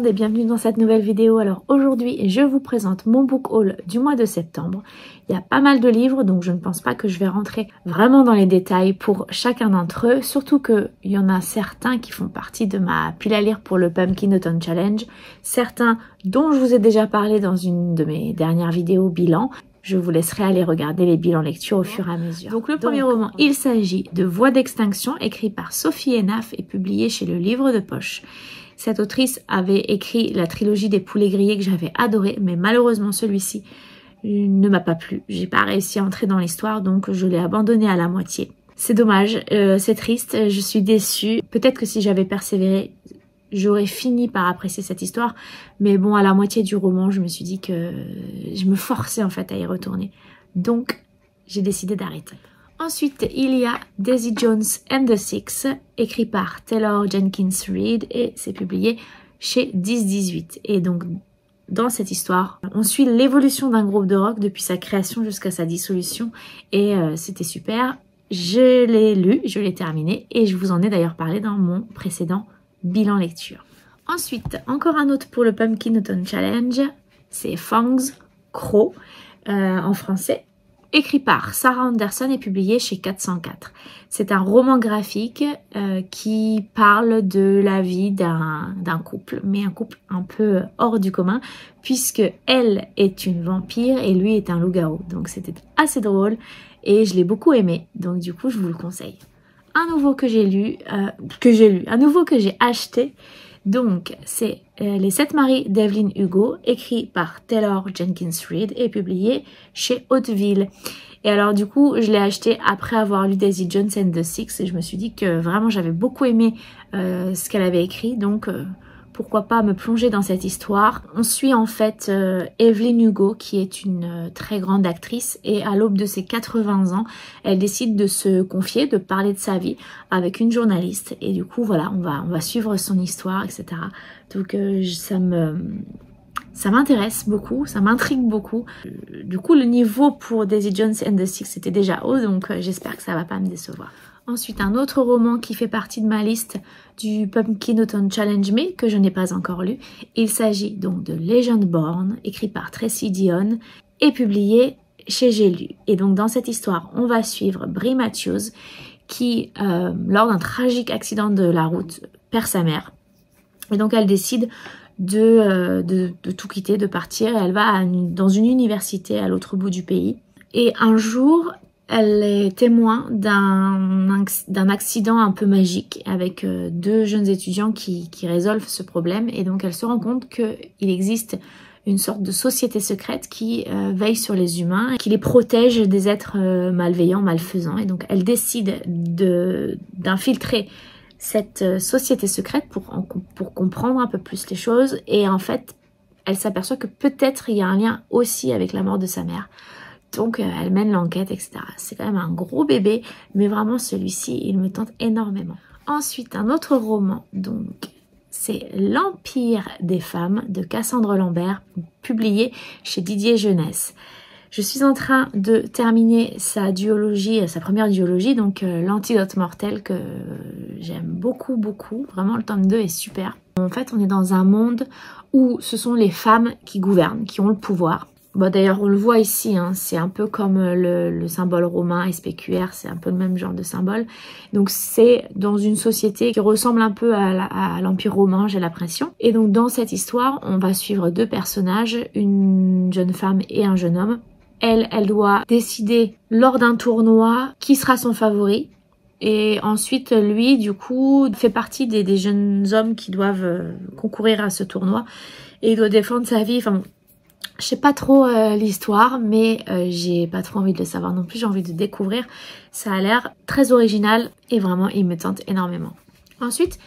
monde et bienvenue dans cette nouvelle vidéo. Alors aujourd'hui je vous présente mon book haul du mois de septembre. Il y a pas mal de livres donc je ne pense pas que je vais rentrer vraiment dans les détails pour chacun d'entre eux. Surtout qu'il y en a certains qui font partie de ma pile à lire pour le Pumpkin Autumn Challenge. Certains dont je vous ai déjà parlé dans une de mes dernières vidéos bilan. Je vous laisserai aller regarder les bilans lecture au fur et à mesure. Donc le premier roman, il s'agit de Voix d'extinction, écrit par Sophie Hénaf et publié chez le Livre de Poche. Cette autrice avait écrit la trilogie des poulets grillés que j'avais adoré, mais malheureusement celui-ci ne m'a pas plu. J'ai pas réussi à entrer dans l'histoire, donc je l'ai abandonné à la moitié. C'est dommage, c'est triste, je suis déçue. Peut-être que si j'avais persévéré, j'aurais fini par apprécier cette histoire, mais bon, à la moitié du roman, je me suis dit que je me forçais en fait à y retourner. Donc, j'ai décidé d'arrêter. Ensuite, il y a Daisy Jones and the Six, écrit par Taylor Jenkins Reid et c'est publié chez 10-18. Et donc, dans cette histoire, on suit l'évolution d'un groupe de rock depuis sa création jusqu'à sa dissolution et c'était super. Je l'ai lu, je l'ai terminé et je vous en ai d'ailleurs parlé dans mon précédent bilan lecture. Ensuite, encore un autre pour le Pumpkin Autumn Challenge, c'est Fangs, Crocs, en français, écrit par Sarah Anderson et publié chez 404. C'est un roman graphique qui parle de la vie d'un couple, mais un couple un peu hors du commun, puisque elle est une vampire et lui est un loup-garou. Donc c'était assez drôle et je l'ai beaucoup aimé, donc du coup je vous le conseille. Un nouveau que j'ai lu, un nouveau que j'ai acheté, donc c'est Les 7 maris d'Evelyn Hugo, écrit par Taylor Jenkins Reid et publié chez Hauteville. Et alors du coup, je l'ai acheté après avoir lu Daisy Jones and the Six et je me suis dit que vraiment j'avais beaucoup aimé ce qu'elle avait écrit, donc pourquoi pas me plonger dans cette histoire. On suit en fait Evelyn Hugo qui est une très grande actrice et à l'aube de ses 80 ans, elle décide de se confier, de parler de sa vie avec une journaliste et du coup voilà, on va suivre son histoire, etc. Donc ça m'intéresse beaucoup, ça m'intrigue beaucoup. Du coup le niveau pour Daisy Jones and the Six était déjà haut, donc j'espère que ça va pas me décevoir. Ensuite, un autre roman qui fait partie de ma liste du Pumpkin Autumn Challenge mais que je n'ai pas encore lu. Il s'agit donc de Legendborn, écrit par Tracy Deonn et publié chez J'ai lu. Et donc dans cette histoire, on va suivre Brie Matthews qui, lors d'un tragique accident de la route, perd sa mère. Et donc elle décide de tout quitter, de partir. Et elle va dans une université à l'autre bout du pays. Et un jour, elle est témoin d'un accident un peu magique avec deux jeunes étudiants qui résolvent ce problème et donc elle se rend compte qu'il existe une sorte de société secrète qui veille sur les humains, qui les protège des êtres malveillants, malfaisants et donc elle décide d'infiltrer cette société secrète pour comprendre un peu plus les choses et en fait elle s'aperçoit que peut-être il y a un lien aussi avec la mort de sa mère. Donc elle mène l'enquête, etc. C'est quand même un gros bébé, mais vraiment celui-ci, il me tente énormément. Ensuite, un autre roman, donc, c'est L'Empire des femmes de Cassandre Lambert, publié chez Didier Jeunesse. Je suis en train de terminer sa première duologie, donc L'Antidote mortel, que j'aime beaucoup, beaucoup. Vraiment, le tome 2 est super. En fait, on est dans un monde où ce sont les femmes qui gouvernent, qui ont le pouvoir. Bon, d'ailleurs, on le voit ici, hein, c'est un peu comme le symbole romain, SPQR, c'est un peu le même genre de symbole. Donc, c'est dans une société qui ressemble un peu à l'Empire romain, j'ai l'impression. Et donc, dans cette histoire, on va suivre deux personnages, une jeune femme et un jeune homme. Elle doit décider lors d'un tournoi qui sera son favori. Et ensuite, lui, du coup, fait partie des jeunes hommes qui doivent concourir à ce tournoi. Et il doit défendre sa vie, enfin... Je sais pas trop l'histoire, mais j'ai pas trop envie de le savoir non plus, j'ai envie de découvrir. Ça a l'air très original et vraiment il me tente énormément. Ensuite,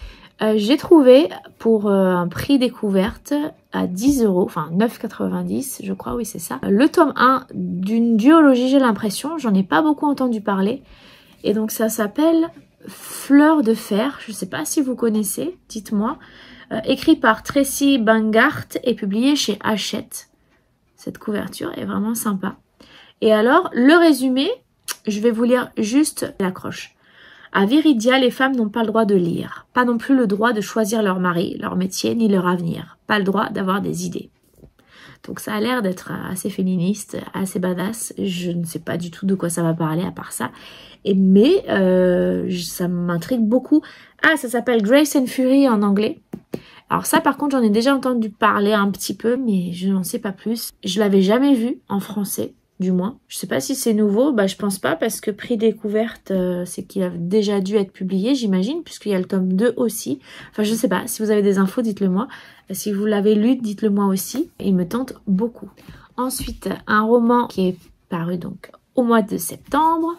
j'ai trouvé pour un prix découverte à 10 €, enfin 9,90 je crois, oui c'est ça. Le tome 1 d'une duologie, j'ai l'impression, j'en ai pas beaucoup entendu parler. Et donc ça s'appelle Fleur de fer, je sais pas si vous connaissez, dites-moi. Écrit par Tracy Bangart et publié chez Hachette. Cette couverture est vraiment sympa. Et alors, le résumé, je vais vous lire juste l'accroche. À Viridia, les femmes n'ont pas le droit de lire, pas non plus le droit de choisir leur mari, leur métier ni leur avenir, pas le droit d'avoir des idées. Donc ça a l'air d'être assez féministe, assez badass. Je ne sais pas du tout de quoi ça va parler à part ça. Mais ça m'intrigue beaucoup. Ah, ça s'appelle Grace and Fury en anglais. Alors ça par contre j'en ai déjà entendu parler un petit peu, mais je n'en sais pas plus. Je l'avais jamais vu en français, du moins. Je sais pas si c'est nouveau, je pense pas, parce que Prix Découverte, c'est qu'il a déjà dû être publié, j'imagine, puisqu'il y a le tome 2 aussi. Enfin je sais pas, si vous avez des infos, dites-le moi. Si vous l'avez lu, dites-le moi aussi. Il me tente beaucoup. Ensuite, un roman qui est paru donc au mois de septembre,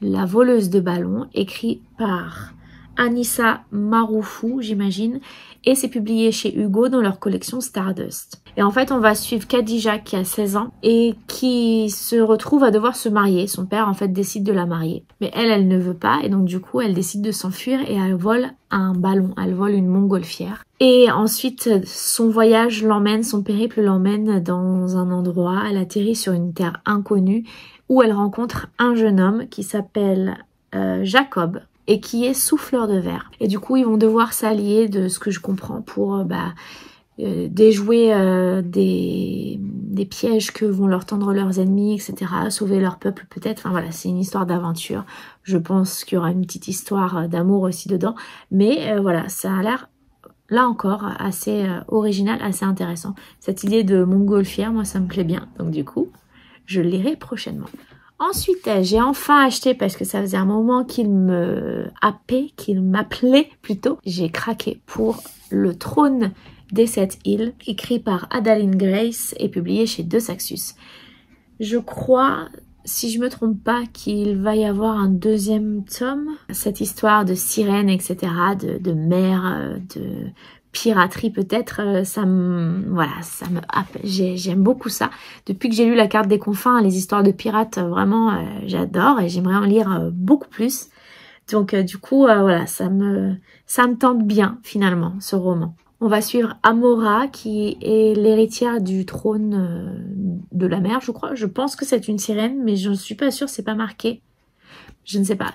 La voleuse de ballons, écrit par Anissa Maroufou, j'imagine, et c'est publié chez Hugo dans leur collection Stardust. Et en fait, on va suivre Khadija qui a 16 ans et qui se retrouve à devoir se marier. Son père, en fait, décide de la marier. Mais elle ne veut pas, et donc du coup, elle décide de s'enfuir et elle vole un ballon, elle vole une montgolfière. Et ensuite, son voyage l'emmène, son périple l'emmène dans un endroit, elle atterrit sur une terre inconnue où elle rencontre un jeune homme qui s'appelle Jacob, et qui est souffleur de verre. Et du coup, ils vont devoir s'allier, de ce que je comprends, pour déjouer des pièges que vont leur tendre leurs ennemis, etc. Sauver leur peuple peut-être. Enfin voilà, c'est une histoire d'aventure. Je pense qu'il y aura une petite histoire d'amour aussi dedans. Mais voilà, ça a l'air, là encore, assez original, assez intéressant. Cette idée de montgolfière, moi, ça me plaît bien. Donc du coup, je le lirai prochainement. Ensuite, j'ai enfin acheté, parce que ça faisait un moment qu'il m'appelait plutôt. J'ai craqué pour Le Trône des 7 îles, écrit par Adaline Grace et publié chez De Saxus. Je crois, si je me trompe pas, qu'il va y avoir un deuxième tome. Cette histoire de sirène, etc., de mer, de piraterie peut-être, ça me happe. J'aime beaucoup ça. Depuis que j'ai lu La Carte des Confins, les histoires de pirates, vraiment j'adore, et j'aimerais en lire beaucoup plus. Donc du coup voilà, ça me tente bien finalement, ce roman. On va suivre Amora, qui est l'héritière du trône de la mer, je crois. Je pense que c'est une sirène, mais je ne suis pas sûre, c'est pas marqué. Je ne sais pas.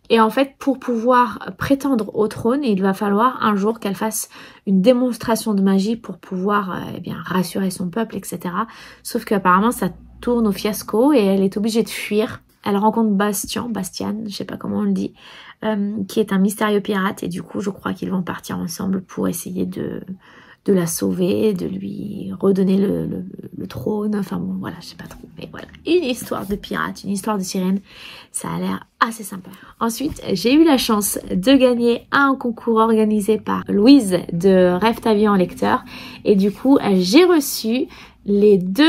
Et en fait, pour pouvoir prétendre au trône, il va falloir un jour qu'elle fasse une démonstration de magie pour pouvoir rassurer son peuple, etc. Sauf qu'apparemment, ça tourne au fiasco et elle est obligée de fuir. Elle rencontre Bastian, je sais pas comment on le dit, qui est un mystérieux pirate. Et du coup, je crois qu'ils vont partir ensemble pour essayer de la sauver, de lui redonner le trône. Enfin bon, voilà, je sais pas trop. Mais voilà, une histoire de pirate, une histoire de sirène, ça a l'air assez sympa. Ensuite, j'ai eu la chance de gagner un concours organisé par Louise de Rêve ta vie en lecteur. Et du coup, j'ai reçu les 2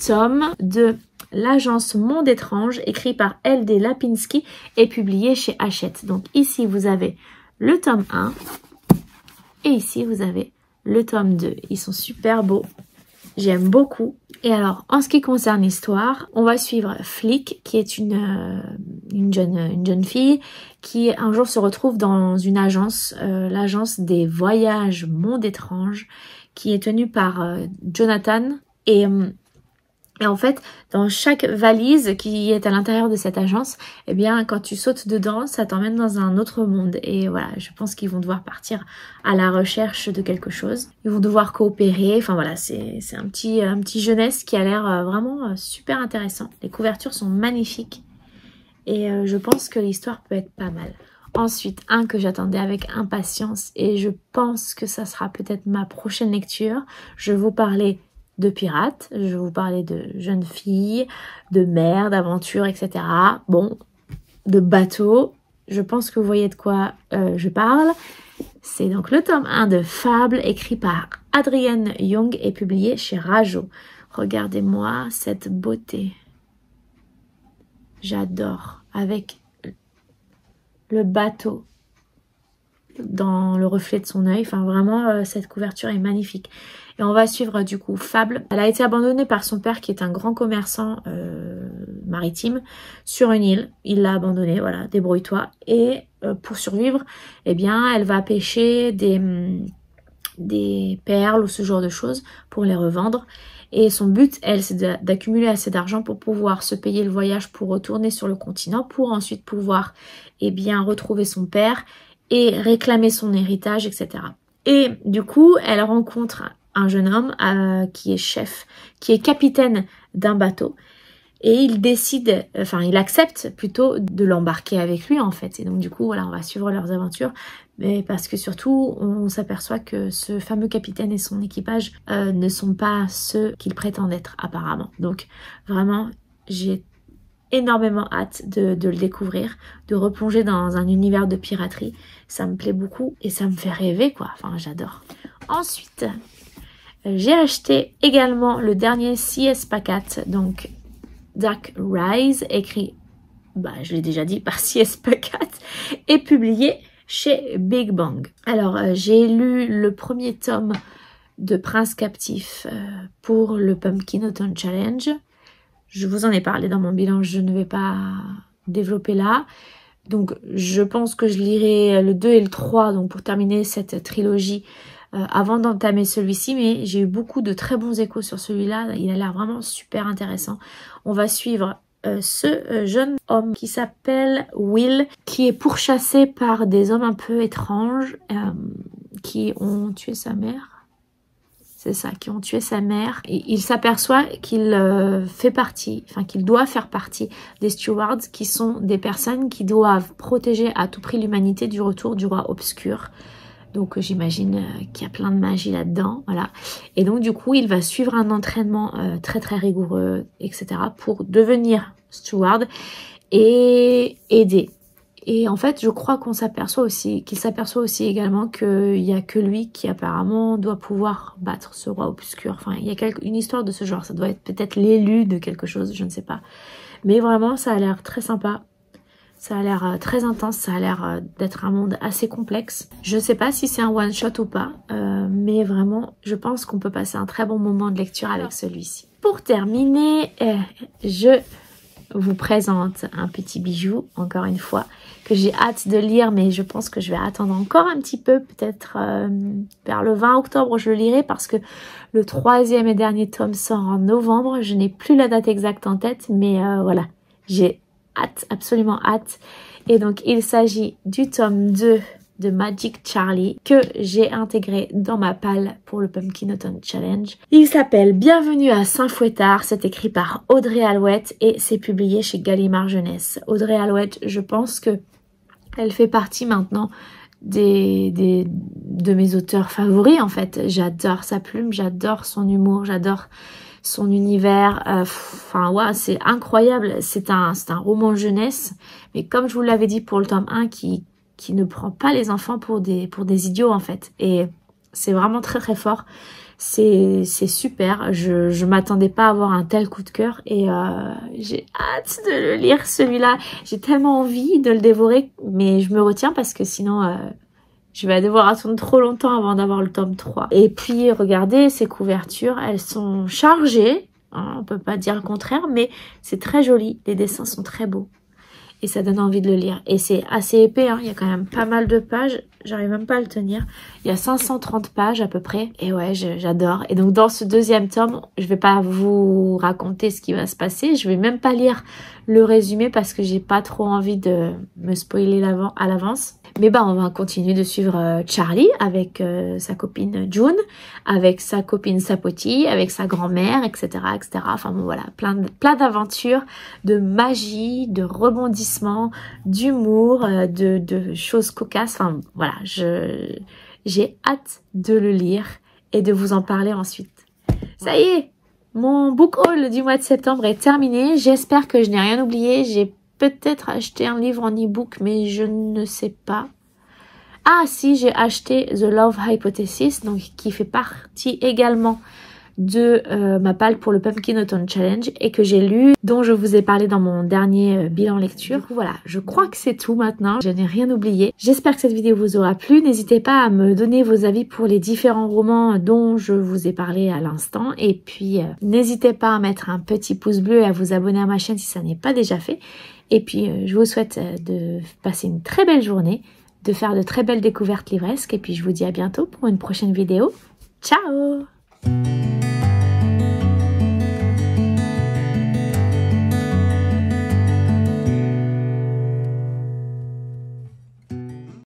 tomes de L'Agence Monde Étrange, écrit par L.D. Lapinski et publié chez Hachette. Donc ici, vous avez le tome 1 et ici, vous avez le tome 2. Ils sont super beaux. J'aime beaucoup. Et alors, en ce qui concerne l'histoire, on va suivre Flick, qui est une jeune fille qui un jour se retrouve dans une agence, l'agence des voyages Monde Étrange, qui est tenue par Jonathan. Et en fait, dans chaque valise qui est à l'intérieur de cette agence, eh bien, quand tu sautes dedans, ça t'emmène dans un autre monde. Et voilà, je pense qu'ils vont devoir partir à la recherche de quelque chose. Ils vont devoir coopérer. Enfin voilà, c'est un petit jeunesse qui a l'air vraiment super intéressant. Les couvertures sont magnifiques. Et je pense que l'histoire peut être pas mal. Ensuite, un que j'attendais avec impatience, et je pense que ça sera peut-être ma prochaine lecture. Je vais vous parler de pirates, je vais vous parler de jeunes filles, de mer, d'aventures, etc. Bon, de bateaux. Je pense que vous voyez de quoi je parle. C'est donc le tome 1 de Fables, écrit par Adrienne Young et publié chez Rajo. Regardez-moi cette beauté. J'adore. Avec le bateau dans le reflet de son œil. Enfin, vraiment, cette couverture est magnifique. Et on va suivre du coup Fable. Elle a été abandonnée par son père qui est un grand commerçant maritime sur une île. Il l'a abandonnée, voilà, débrouille-toi. Et pour survivre, eh bien, elle va pêcher des perles ou ce genre de choses pour les revendre. Et son but, elle, c'est d'accumuler assez d'argent pour pouvoir se payer le voyage pour retourner sur le continent, pour ensuite pouvoir, eh bien, retrouver son père et réclamer son héritage, etc. Et du coup, elle rencontre un jeune homme qui est chef, qui est capitaine d'un bateau. Et il décide, enfin il accepte plutôt de l'embarquer avec lui en fait. Et donc du coup, voilà, on va suivre leurs aventures. Mais parce que surtout, on s'aperçoit que ce fameux capitaine et son équipage ne sont pas ceux qu'ils prétendent être apparemment. Donc vraiment, j'ai énormément hâte de le découvrir, de replonger dans un univers de piraterie. Ça me plaît beaucoup et ça me fait rêver quoi. Enfin, j'adore. Ensuite, j'ai acheté également le dernier C.S. Pacat, donc Dark Rise, écrit, je l'ai déjà dit, par C.S. Pacat, et publié chez Big Bang. Alors, j'ai lu le premier tome de Prince Captif pour le Pumpkin Autumn Challenge. Je vous en ai parlé dans mon bilan, je ne vais pas développer là. Donc, je pense que je lirai le 2 et le 3 donc pour terminer cette trilogie avant d'entamer celui-ci, mais j'ai eu beaucoup de très bons échos sur celui-là. Il a l'air vraiment super intéressant. On va suivre ce jeune homme qui s'appelle Will, qui est pourchassé par des hommes un peu étranges qui ont tué sa mère. C'est ça, qui ont tué sa mère. Et il s'aperçoit qu'il fait partie, enfin qu'il doit faire partie des stewards, qui sont des personnes qui doivent protéger à tout prix l'humanité du retour du roi obscur. Donc j'imagine qu'il y a plein de magie là-dedans, voilà. Et donc du coup, il va suivre un entraînement très très rigoureux, etc. pour devenir steward et aider. Et en fait, je crois qu'il s'aperçoit aussi également qu'il n'y a que lui qui apparemment doit pouvoir battre ce roi obscur. Enfin, il y a une histoire de ce genre. Ça doit être peut-être l'élu de quelque chose, je ne sais pas. Mais vraiment, ça a l'air très sympa. Ça a l'air très intense, ça a l'air d'être un monde assez complexe. Je ne sais pas si c'est un one-shot ou pas, mais vraiment, je pense qu'on peut passer un très bon moment de lecture avec celui-ci. Pour terminer, je vous présente un petit bijou, encore une fois, que j'ai hâte de lire, mais je pense que je vais attendre encore un petit peu, peut-être vers le 20 octobre, je le lirai, parce que le 3e et dernier tome sort en novembre. Je n'ai plus la date exacte en tête, mais voilà, j'ai hâte, absolument hâte. Et donc il s'agit du tome 2 de Magic Charlie que j'ai intégré dans ma palle pour le Pumpkin Autumn Challenge. Il s'appelle Bienvenue à Saint-Fouettard, c'est écrit par Audrey Alouette et c'est publié chez Gallimard Jeunesse. Audrey Alouette, je pense que elle fait partie maintenant de mes auteurs favoris en fait. J'adore sa plume, j'adore son humour, j'adore son univers, enfin ouais, c'est incroyable. C'est un roman jeunesse, mais comme je vous l'avais dit pour le tome 1, qui ne prend pas les enfants pour des idiots en fait. Et c'est vraiment très très fort. C'est super. Je m'attendais pas à avoir un tel coup de cœur et j'ai hâte de le lire celui-là. J'ai tellement envie de le dévorer, mais je me retiens parce que sinon je vais devoir attendre trop longtemps avant d'avoir le tome 3. Et puis, regardez, ces couvertures, elles sont chargées. Hein, on peut pas dire le contraire, mais c'est très joli. Les dessins sont très beaux. Et ça donne envie de le lire. Et c'est assez épais, hein. Il y a quand même pas mal de pages. J'arrive même pas à le tenir. Il y a 530 pages à peu près. Et ouais, j'adore. Et donc, dans ce 2e tome, je vais pas vous raconter ce qui va se passer. Je vais même pas lire le résumé parce que j'ai pas trop envie de me spoiler à l'avance. Mais on va continuer de suivre Charlie avec sa copine June, avec sa copine Sapoti, avec sa grand-mère, etc., etc. Enfin bon, voilà, plein d'aventures, de magie, de rebondissements, d'humour, de choses cocasses. Enfin voilà, j'ai hâte de le lire et de vous en parler ensuite. Ça y est, mon book haul du mois de septembre est terminé. J'espère que je n'ai rien oublié. J'ai peut-être acheté un livre en e-book, mais je ne sais pas. Ah si, j'ai acheté The Love Hypothesis, donc qui fait partie également de ma palle pour le Pumpkin Autumn Challenge et que j'ai lu, dont je vous ai parlé dans mon dernier bilan lecture. Voilà, je crois que c'est tout maintenant, je n'ai rien oublié. J'espère que cette vidéo vous aura plu. N'hésitez pas à me donner vos avis pour les différents romans dont je vous ai parlé à l'instant. Et puis, n'hésitez pas à mettre un petit pouce bleu et à vous abonner à ma chaîne si ça n'est pas déjà fait. Et puis, je vous souhaite de passer une très belle journée, de faire de très belles découvertes livresques. Et puis, je vous dis à bientôt pour une prochaine vidéo. Ciao!